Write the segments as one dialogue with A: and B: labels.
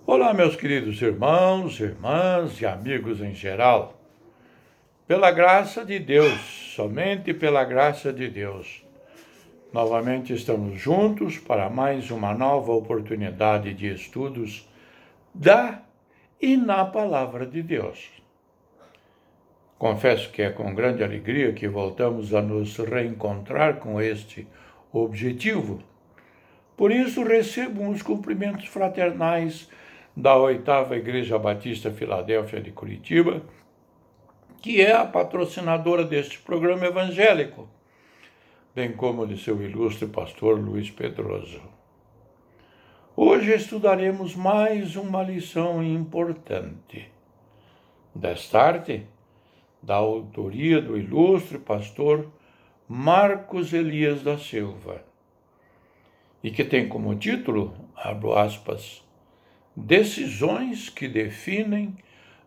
A: Olá, meus queridos irmãos, irmãs e amigos em geral. Pela graça de Deus, somente pela graça de Deus, novamente estamos juntos para mais uma nova oportunidade de estudos da e na Palavra de Deus. Confesso que é com grande alegria que voltamos a nos reencontrar com este objetivo. Por isso, recebo os cumprimentos fraternais da 8ª Igreja Batista Filadélfia de Curitiba, que é a patrocinadora deste programa evangélico, bem como de seu ilustre pastor Luiz Pedroso. Hoje estudaremos mais uma lição importante. Destarte, da autoria do ilustre pastor Marcos Elias da Silva, e que tem como título, abro aspas, Decisões que definem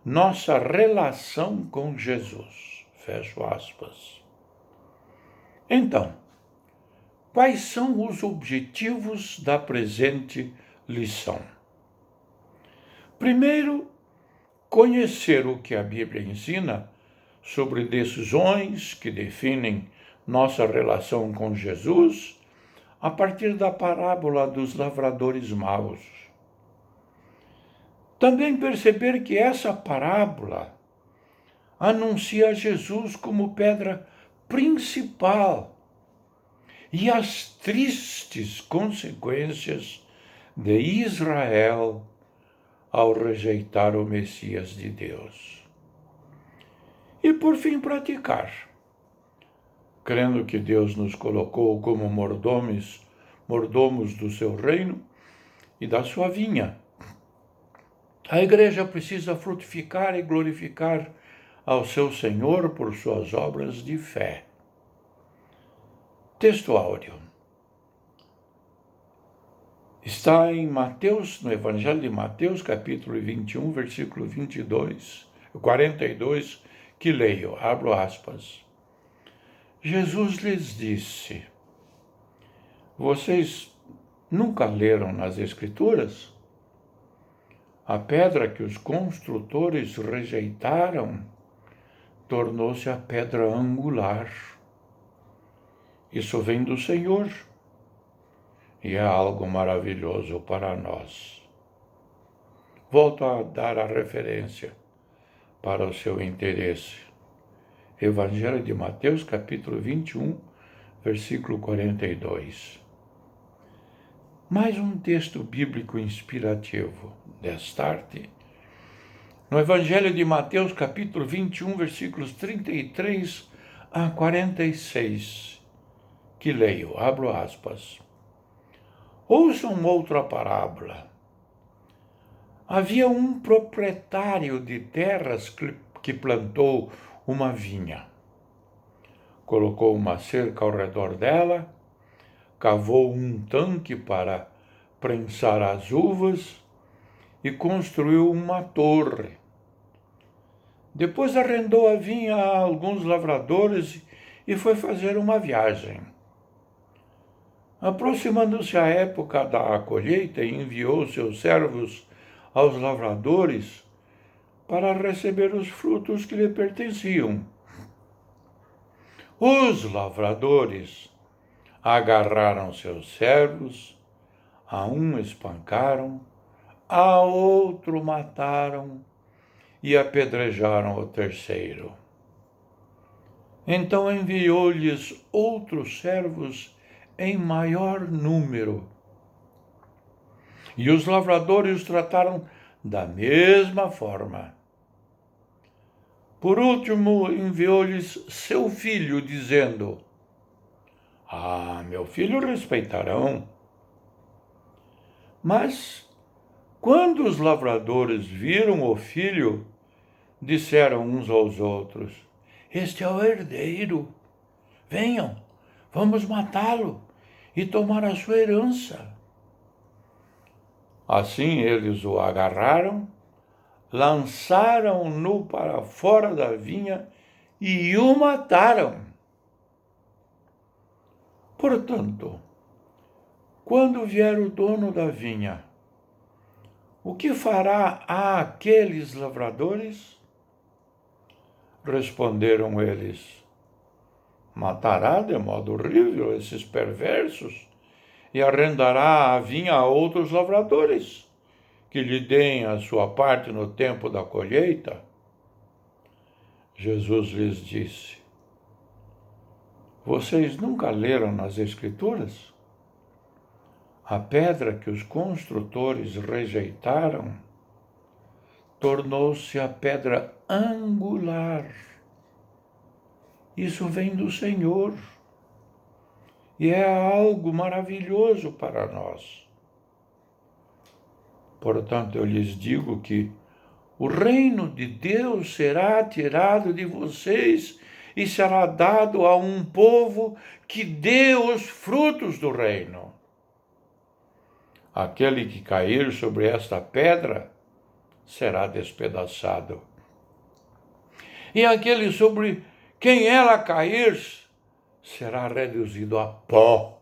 A: nossa relação com Jesus, fecho aspas. Então, quais são os objetivos da presente lição? Primeiro, conhecer o que a Bíblia ensina sobre decisões que definem nossa relação com Jesus a partir da parábola dos lavradores maus. Também perceber que essa parábola anuncia Jesus como pedra principal e as tristes consequências de Israel ao rejeitar o Messias de Deus. E por fim praticar, crendo que Deus nos colocou como mordomos do seu reino e da sua vinha. A igreja precisa frutificar e glorificar ao seu Senhor por suas obras de fé. Texto áudio. Está em Mateus, no Evangelho de Mateus, capítulo 21, versículo 42, que leio, abro aspas. Jesus lhes disse, vocês nunca leram nas Escrituras? A pedra que os construtores rejeitaram tornou-se a pedra angular. Isso vem do Senhor e é algo maravilhoso para nós. Volto a dar a referência para o seu interesse. Evangelho de Mateus, capítulo 21, versículo 42. Mais um texto bíblico inspirativo, destarte, no Evangelho de Mateus, capítulo 21, versículos 33 a 46, que leio, abro aspas. Ouçam outra parábola. Havia um proprietário de terras que plantou uma vinha. Colocou uma cerca ao redor dela, cavou um tanque para prensar as uvas e construiu uma torre. Depois arrendou a vinha a alguns lavradores e foi fazer uma viagem. Aproximando-se a época da colheita, enviou seus servos aos lavradores para receber os frutos que lhe pertenciam. Os lavradores agarraram seus servos, a um espancaram, a outro mataram e apedrejaram o terceiro. Então enviou-lhes outros servos em maior número. E os lavradores os trataram da mesma forma. Por último, enviou-lhes seu filho, dizendo, meu filho respeitarão. Mas, quando os lavradores viram o filho, disseram uns aos outros, este é o herdeiro. Venham, vamos matá-lo e tomar a sua herança. Assim eles o agarraram, lançaram-no para fora da vinha e o mataram. Portanto, quando vier o dono da vinha, O que fará àqueles lavradores? Responderam eles: matará de modo horrível esses perversos e arrendará a vinha a outros lavradores, que lhe deem a sua parte no tempo da colheita. Jesus lhes disse: vocês nunca leram nas Escrituras? A pedra que os construtores rejeitaram tornou-se a pedra angular. Isso vem do Senhor e é algo maravilhoso para nós. Portanto, eu lhes digo que o reino de Deus será tirado de vocês e será dado a um povo que dê os frutos do reino. Aquele que cair sobre esta pedra será despedaçado. E aquele sobre quem ela cair será reduzido a pó.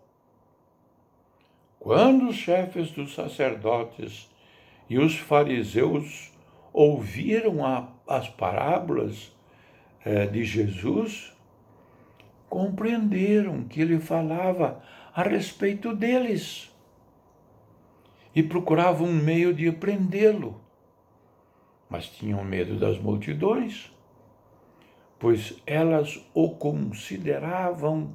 A: Quando os chefes dos sacerdotes e os fariseus ouviram as parábolas de Jesus, compreenderam que ele falava a respeito deles e procuravam um meio de prendê-lo, mas tinham medo das multidões, pois elas o consideravam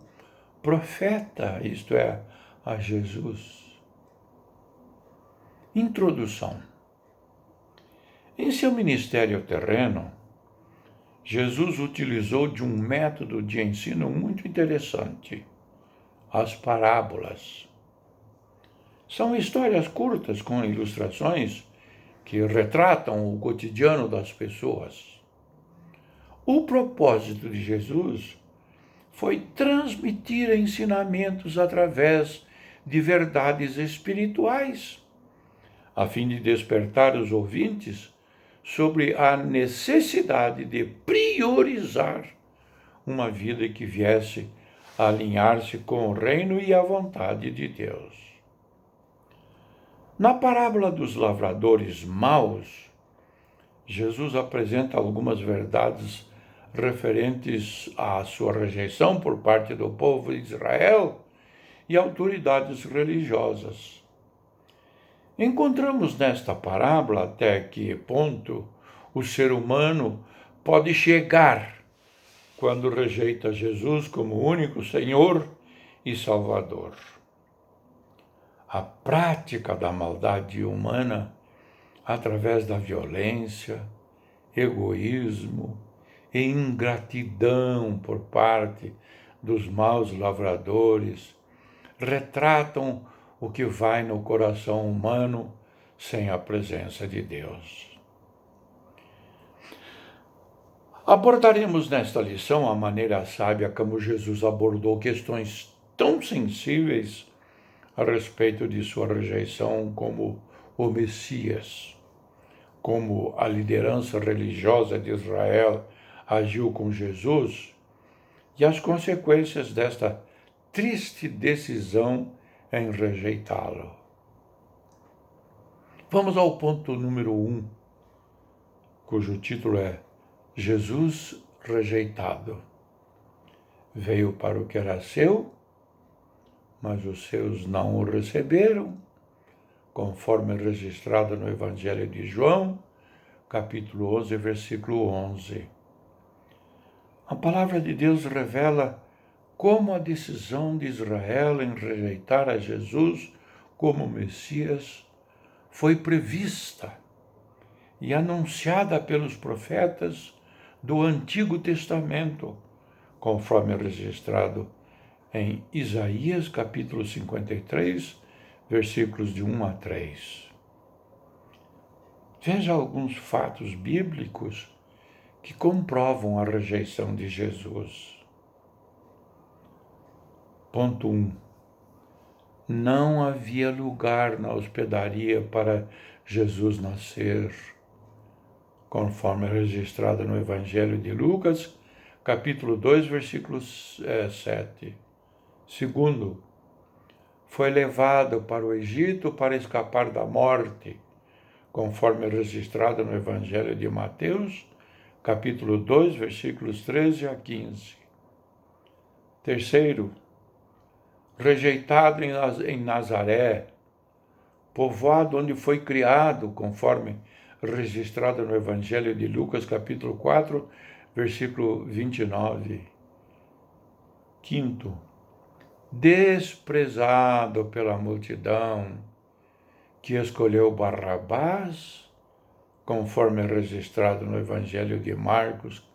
A: profeta, isto é, a Jesus. Introdução. Em seu ministério terreno, Jesus utilizou de um método de ensino muito interessante, as parábolas. São histórias curtas com ilustrações que retratam o cotidiano das pessoas. O propósito de Jesus foi transmitir ensinamentos através de verdades espirituais, a fim de despertar os ouvintes sobre a necessidade de priorizar uma vida que viesse a alinhar-se com o reino e a vontade de Deus. Na parábola dos lavradores maus, Jesus apresenta algumas verdades referentes à sua rejeição por parte do povo de Israel e autoridades religiosas. Encontramos nesta parábola até que ponto o ser humano pode chegar quando rejeita Jesus como único Senhor e Salvador. A prática da maldade humana através da violência, egoísmo e ingratidão por parte dos maus lavradores retratam o que vai no coração humano sem a presença de Deus. Abordaremos nesta lição a maneira sábia como Jesus abordou questões tão sensíveis a respeito de sua rejeição como o Messias, como a liderança religiosa de Israel agiu com Jesus e as consequências desta triste decisão em rejeitá-lo. Vamos ao ponto número 1, cujo título é Jesus rejeitado. Veio para o que era seu, mas os seus não o receberam, conforme registrado no Evangelho de João, capítulo 11, versículo 11. A palavra de Deus revela como a decisão de Israel em rejeitar a Jesus como Messias foi prevista e anunciada pelos profetas do Antigo Testamento, conforme registrado em Isaías, capítulo 53, versículos de 1 a 3. Veja alguns fatos bíblicos que comprovam a rejeição de Jesus. Ponto 1. Não havia lugar na hospedaria para Jesus nascer, conforme registrado no Evangelho de Lucas, capítulo 2, versículo 7. Segundo, foi levado para o Egito para escapar da morte, conforme registrado no Evangelho de Mateus, capítulo 2, versículos 13 a 15. Terceiro, rejeitado em Nazaré, povoado onde foi criado, conforme registrado no Evangelho de Lucas, capítulo 4, versículo 29. Quinto, desprezado pela multidão, que escolheu Barrabás, conforme registrado no Evangelho de Marcos,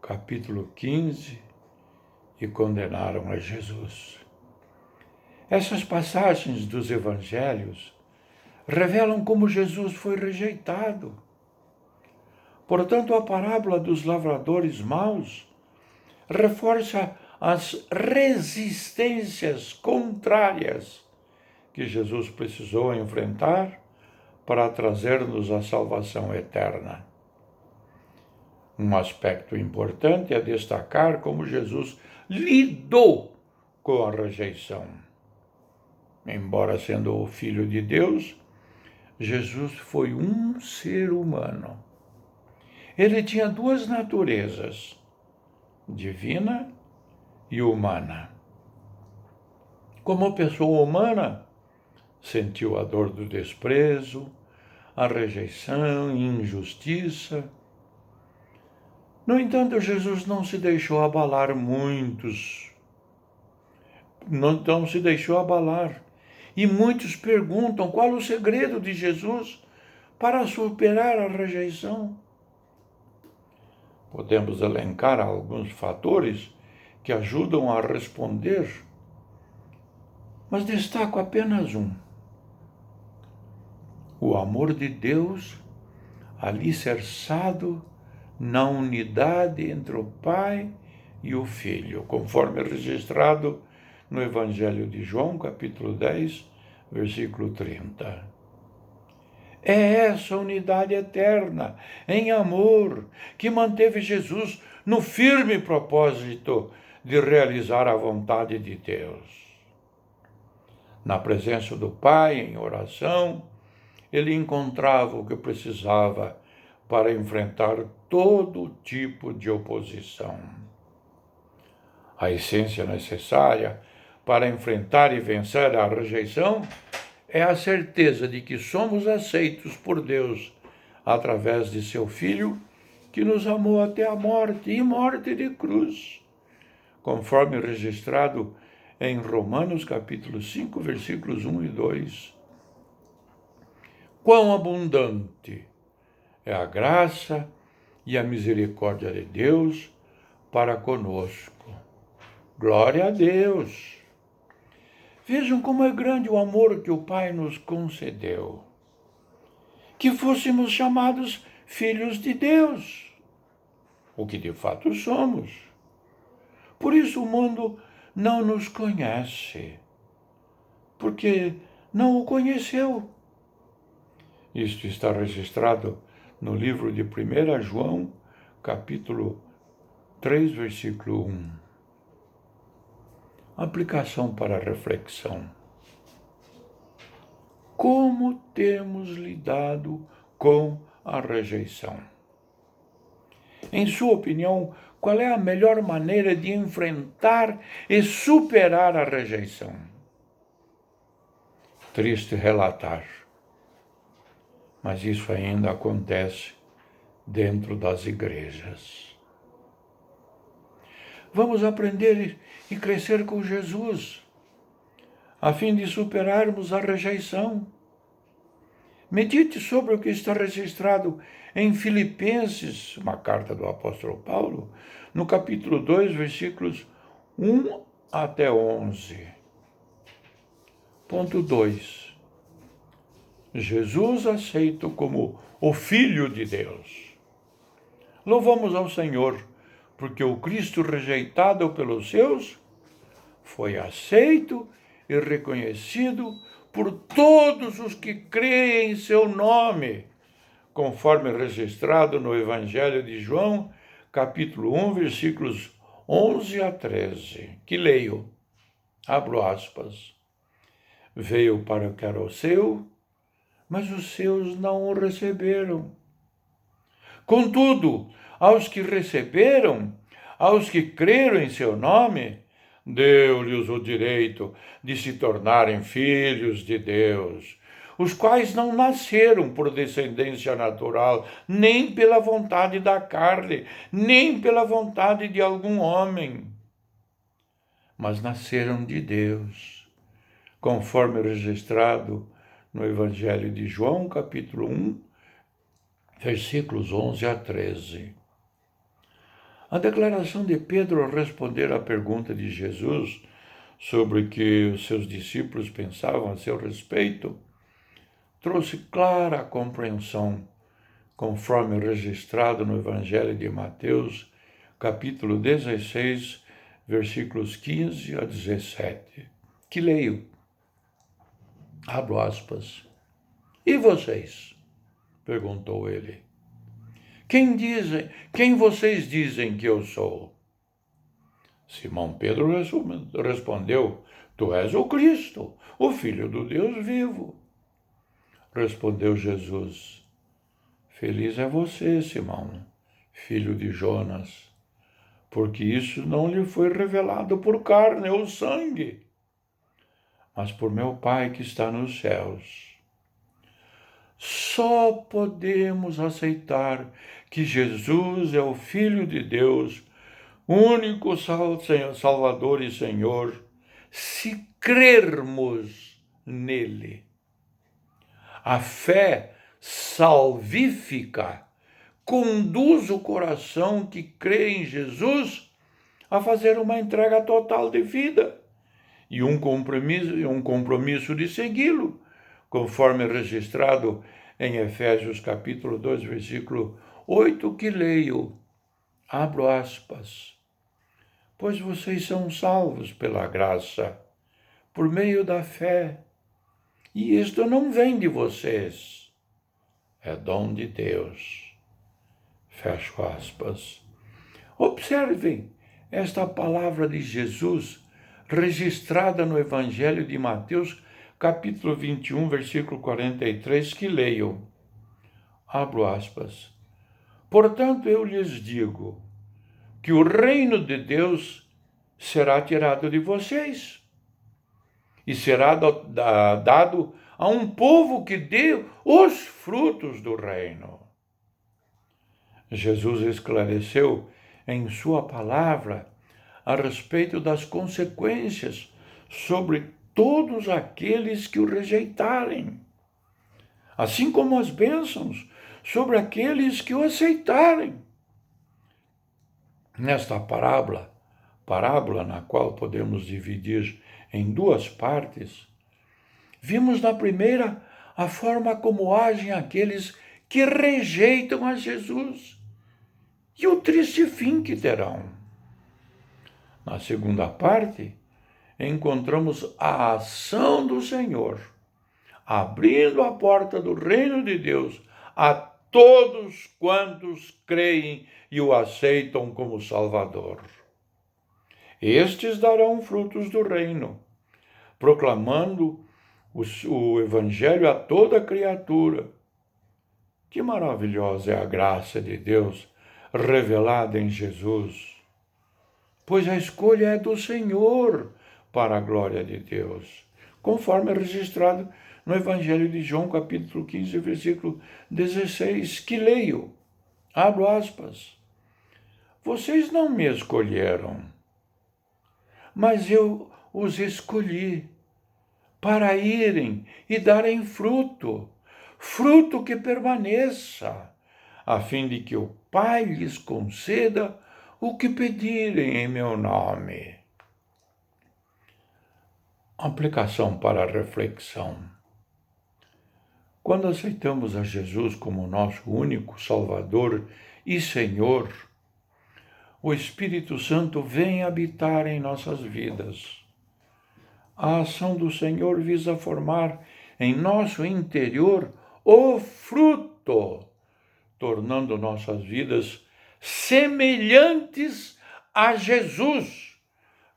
A: capítulo 15, e condenaram a Jesus. Essas passagens dos Evangelhos revelam como Jesus foi rejeitado. Portanto, a parábola dos lavradores maus reforça as resistências contrárias que Jesus precisou enfrentar para trazer-nos a salvação eterna. Um aspecto importante é destacar como Jesus lidou com a rejeição. Embora sendo o Filho de Deus, Jesus foi um ser humano. Ele tinha duas naturezas, divina e humana. Como pessoa humana, sentiu a dor do desprezo, a rejeição e injustiça. No entanto, Jesus não se deixou abalar E muitos perguntam qual o segredo de Jesus para superar a rejeição. Podemos elencar alguns fatores que ajudam a responder, mas destaco apenas um. O amor de Deus alicerçado na unidade entre o Pai e o Filho, conforme registrado no Evangelho de João, capítulo 10, versículo 30. É essa unidade eterna, em amor, que manteve Jesus no firme propósito de realizar a vontade de Deus. Na presença do Pai, em oração, ele encontrava o que precisava para enfrentar todo tipo de oposição. A essência necessária para enfrentar e vencer a rejeição é a certeza de que somos aceitos por Deus através de seu Filho, que nos amou até a morte e morte de cruz, conforme registrado em Romanos capítulo 5, versículos 1 e 2. Quão abundante é a graça e a misericórdia de Deus para conosco. Glória a Deus! Vejam como é grande o amor que o Pai nos concedeu. Que fôssemos chamados filhos de Deus, o que de fato somos. Por isso o mundo não nos conhece, porque não o conheceu. Isto está registrado no livro de 1 João, capítulo 3, versículo 1. Aplicação para reflexão. Como temos lidado com a rejeição? Em sua opinião, qual é a melhor maneira de enfrentar e superar a rejeição? Triste relatar, mas isso ainda acontece dentro das igrejas. Vamos aprender e crescer com Jesus, a fim de superarmos a rejeição. Medite sobre o que está registrado em Filipenses, uma carta do apóstolo Paulo, no capítulo 2, versículos 1 até 11. Ponto 2. Jesus aceito como o Filho de Deus. Louvamos ao Senhor, porque o Cristo rejeitado pelos seus foi aceito e reconhecido por todos os que creem em seu nome, conforme registrado no Evangelho de João, capítulo 1, versículos 11 a 13, que leio, abro aspas. Veio para o que era o seu, mas os seus não o receberam. Contudo, aos que receberam, aos que creram em seu nome, deu-lhes o direito de se tornarem filhos de Deus, os quais não nasceram por descendência natural, nem pela vontade da carne, nem pela vontade de algum homem, mas nasceram de Deus, conforme registrado no Evangelho de João, capítulo 1, versículos 11 a 13. A declaração de Pedro ao responder à pergunta de Jesus sobre o que os seus discípulos pensavam a seu respeito trouxe clara compreensão, conforme registrado no Evangelho de Mateus, capítulo 16, versículos 15 a 17, que leio. Abro aspas. E vocês? Perguntou ele. Quem vocês dizem que eu sou? Simão Pedro respondeu, tu és o Cristo, o Filho do Deus vivo. Respondeu Jesus, feliz é você, Simão, filho de Jonas, porque isso não lhe foi revelado por carne ou sangue, mas por meu Pai que está nos céus. Só podemos aceitar que Jesus é o Filho de Deus, único Salvador e Senhor, se crermos nele. A fé salvífica conduz o coração que crê em Jesus a fazer uma entrega total de vida e um compromisso de segui-lo, conforme registrado em Efésios capítulo 2, versículo 8, que leio, abro aspas, pois vocês são salvos pela graça, por meio da fé, e isto não vem de vocês, é dom de Deus. Fecho aspas. Observem esta palavra de Jesus registrada no Evangelho de Mateus, capítulo 21, versículo 43, que leio. Abro aspas. Portanto, eu lhes digo que o reino de Deus será tirado de vocês e será dado a um povo que dê os frutos do reino. Jesus esclareceu em sua palavra a respeito das consequências sobre todos aqueles que o rejeitarem, assim como as bênçãos sobre aqueles que o aceitarem. Nesta parábola na qual podemos dividir em duas partes, vimos na primeira a forma como agem aqueles que rejeitam a Jesus e o triste fim que terão. Na segunda parte, encontramos a ação do Senhor, abrindo a porta do reino de Deus a todos quantos creem e o aceitam como Salvador. Estes darão frutos do reino, proclamando o Evangelho a toda criatura. Que maravilhosa é a graça de Deus revelada em Jesus, pois a escolha é do Senhor para a glória de Deus, conforme é registrado no Evangelho de João, capítulo 15, versículo 16, que leio, abro aspas, vocês não me escolheram, mas eu os escolhi para irem e darem fruto, fruto que permaneça, a fim de que o Pai lhes conceda o que pedirem em meu nome. Aplicação para a reflexão. Quando aceitamos a Jesus como nosso único Salvador e Senhor, o Espírito Santo vem habitar em nossas vidas. A ação do Senhor visa formar em nosso interior o fruto, tornando nossas vidas semelhantes a Jesus,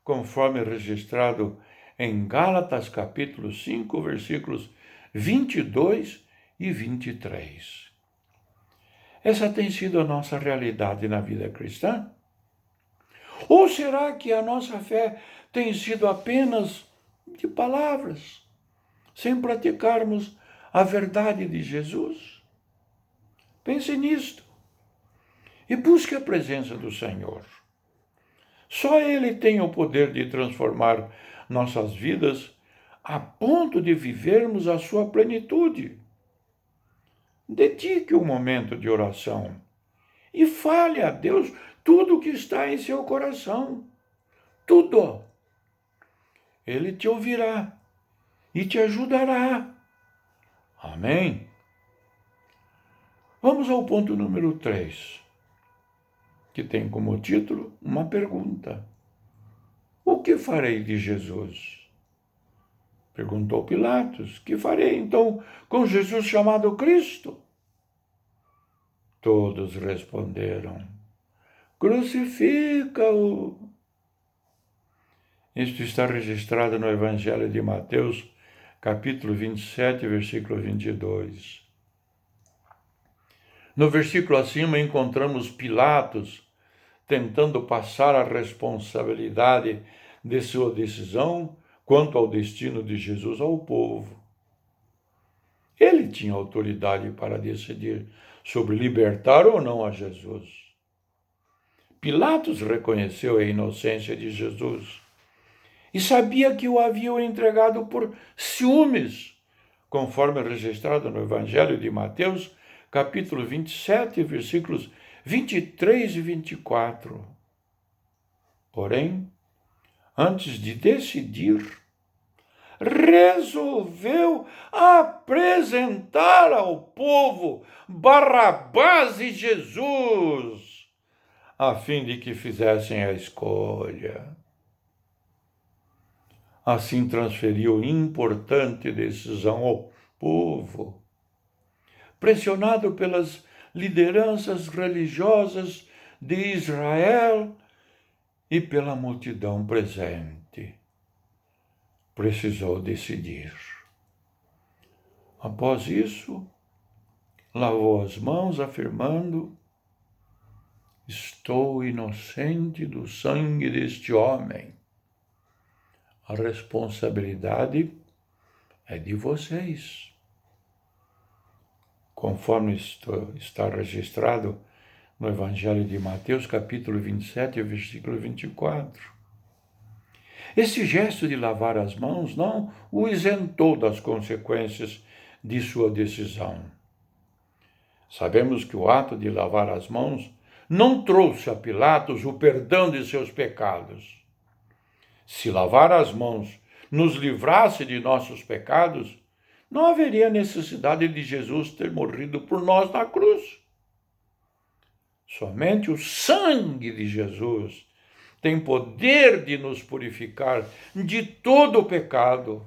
A: conforme registrado em Gálatas capítulo 5, versículos 22 e 23. Essa tem sido a nossa realidade na vida cristã? Ou será que a nossa fé tem sido apenas de palavras, sem praticarmos a verdade de Jesus? Pense nisto e busque a presença do Senhor. Só Ele tem o poder de transformar nossas vidas a ponto de vivermos a sua plenitude. Dedique um momento de oração e fale a Deus tudo o que está em seu coração. Tudo. Ele te ouvirá e te ajudará. Amém? Vamos ao ponto número 3, que tem como título uma pergunta. O que farei de Jesus? Perguntou Pilatos. Que farei então com Jesus chamado Cristo? Todos responderam: crucifica-o. Isto está registrado no Evangelho de Mateus, capítulo 27, versículo 22. No versículo acima encontramos Pilatos tentando passar a responsabilidade de sua decisão quanto ao destino de Jesus ao povo. Ele tinha autoridade para decidir sobre libertar ou não a Jesus. Pilatos reconheceu a inocência de Jesus e sabia que o haviam entregado por ciúmes, conforme registrado no Evangelho de Mateus, capítulo 27, versículos 23 e 24. Porém, antes de decidir, resolveu apresentar ao povo Barrabás e Jesus, a fim de que fizessem a escolha. Assim transferiu importante decisão ao povo, pressionado pelas lideranças religiosas de Israel e pela multidão presente. Precisou decidir. Após isso, lavou as mãos, afirmando: estou inocente do sangue deste homem. A responsabilidade é de vocês. Conforme está registrado no Evangelho de Mateus, capítulo 27, versículo 24. Esse gesto de lavar as mãos não o isentou das consequências de sua decisão. Sabemos que o ato de lavar as mãos não trouxe a Pilatos o perdão de seus pecados. Se lavar as mãos nos livrasse de nossos pecados, não haveria necessidade de Jesus ter morrido por nós na cruz. Somente o sangue de Jesus tem poder de nos purificar de todo o pecado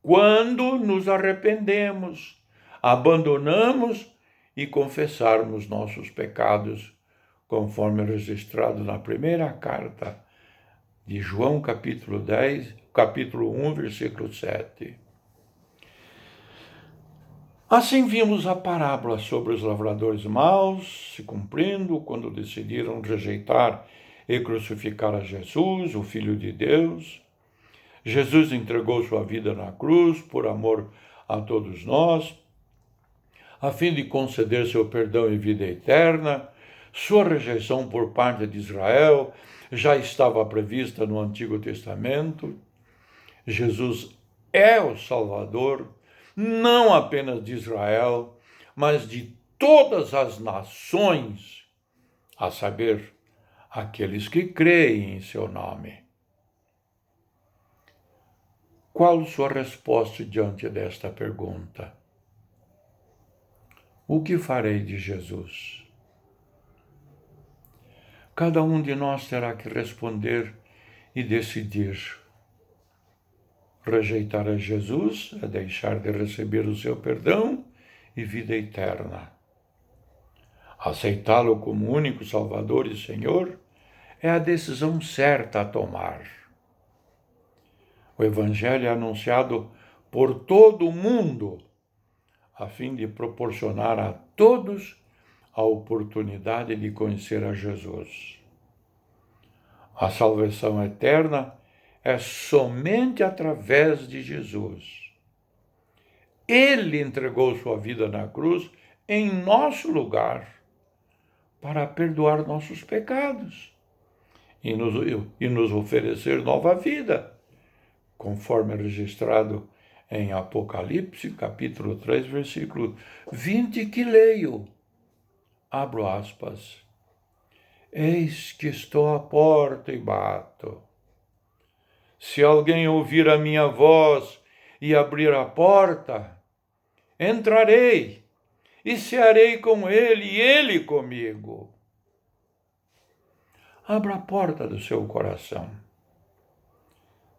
A: quando nos arrependemos, abandonamos e confessarmos nossos pecados, conforme registrado na primeira carta de João, capítulo 1, versículo 7. Assim vimos a parábola sobre os lavradores maus se cumprindo quando decidiram rejeitar e crucificar a Jesus, o Filho de Deus. Jesus entregou sua vida na cruz por amor a todos nós, a fim de conceder seu perdão e vida eterna. Sua rejeição por parte de Israel já estava prevista no Antigo Testamento. Jesus é o Salvador, não apenas de Israel, mas de todas as nações, a saber, aqueles que creem em seu nome. Qual sua resposta diante desta pergunta? O que farei de Jesus? Cada um de nós terá que responder e decidir. Rejeitar a Jesus é deixar de receber o seu perdão e vida eterna. Aceitá-lo como único Salvador e Senhor é a decisão certa a tomar. O Evangelho é anunciado por todo o mundo, a fim de proporcionar a todos a oportunidade de conhecer a Jesus. A salvação eterna é somente através de Jesus. Ele entregou sua vida na cruz em nosso lugar para perdoar nossos pecados e nos oferecer nova vida, conforme registrado em Apocalipse, capítulo 3, versículo 20, que leio. Abro aspas. Eis que estou à porta e bato. Se alguém ouvir a minha voz e abrir a porta, entrarei e cearei com ele e ele comigo. Abra a porta do seu coração.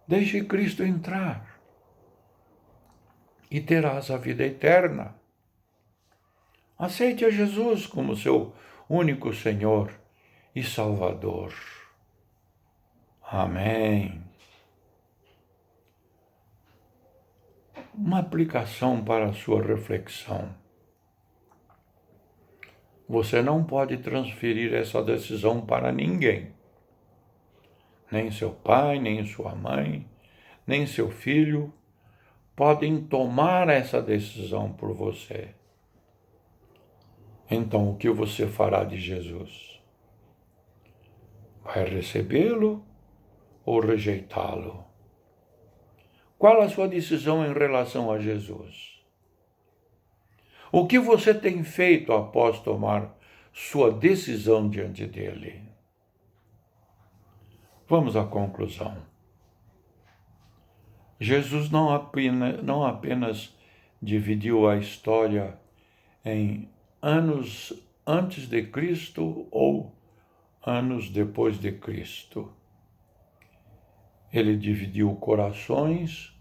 A: Deixe Cristo entrar e terás a vida eterna. Aceite a Jesus como seu único Senhor e Salvador. Amém. Uma aplicação para a sua reflexão. Você não pode transferir essa decisão para ninguém. Nem seu pai, nem sua mãe, nem seu filho podem tomar essa decisão por você. Então, o que você fará de Jesus? Vai recebê-lo ou rejeitá-lo? Qual a sua decisão em relação a Jesus? O que você tem feito após tomar sua decisão diante dele? Vamos à conclusão. Jesus não apenas dividiu a história em anos antes de Cristo ou anos depois de Cristo. Ele dividiu corações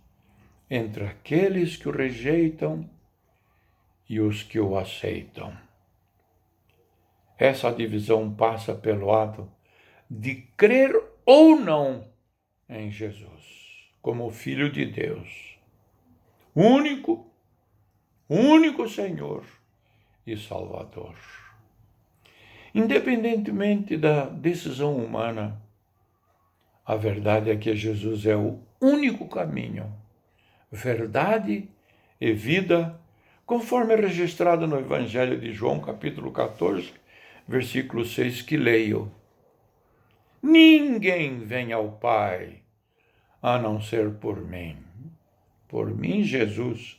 A: entre aqueles que o rejeitam e os que o aceitam. Essa divisão passa pelo ato de crer ou não em Jesus, como Filho de Deus, único Senhor e Salvador. Independentemente da decisão humana, a verdade é que Jesus é o único caminho, verdade e vida, conforme é registrado no Evangelho de João, capítulo 14, versículo 6, que leio. Ninguém vem ao Pai, a não ser por mim, Jesus.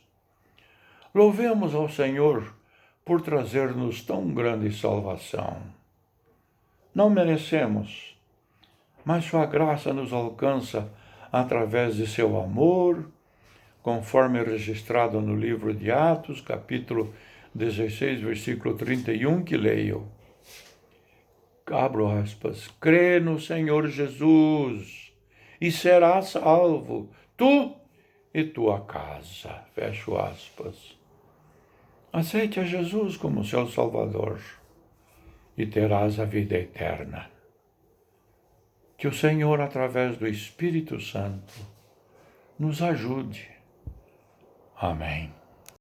A: Louvemos ao Senhor por trazer-nos tão grande salvação. Não merecemos, mas sua graça nos alcança através de seu amor, conforme registrado no livro de Atos, capítulo 16, versículo 31, que leio. Abro aspas. Crê no Senhor Jesus e serás salvo, tu e tua casa. Fecho aspas. Aceite a Jesus como seu Salvador e terás a vida eterna. Que o Senhor, através do Espírito Santo, nos ajude. Amém.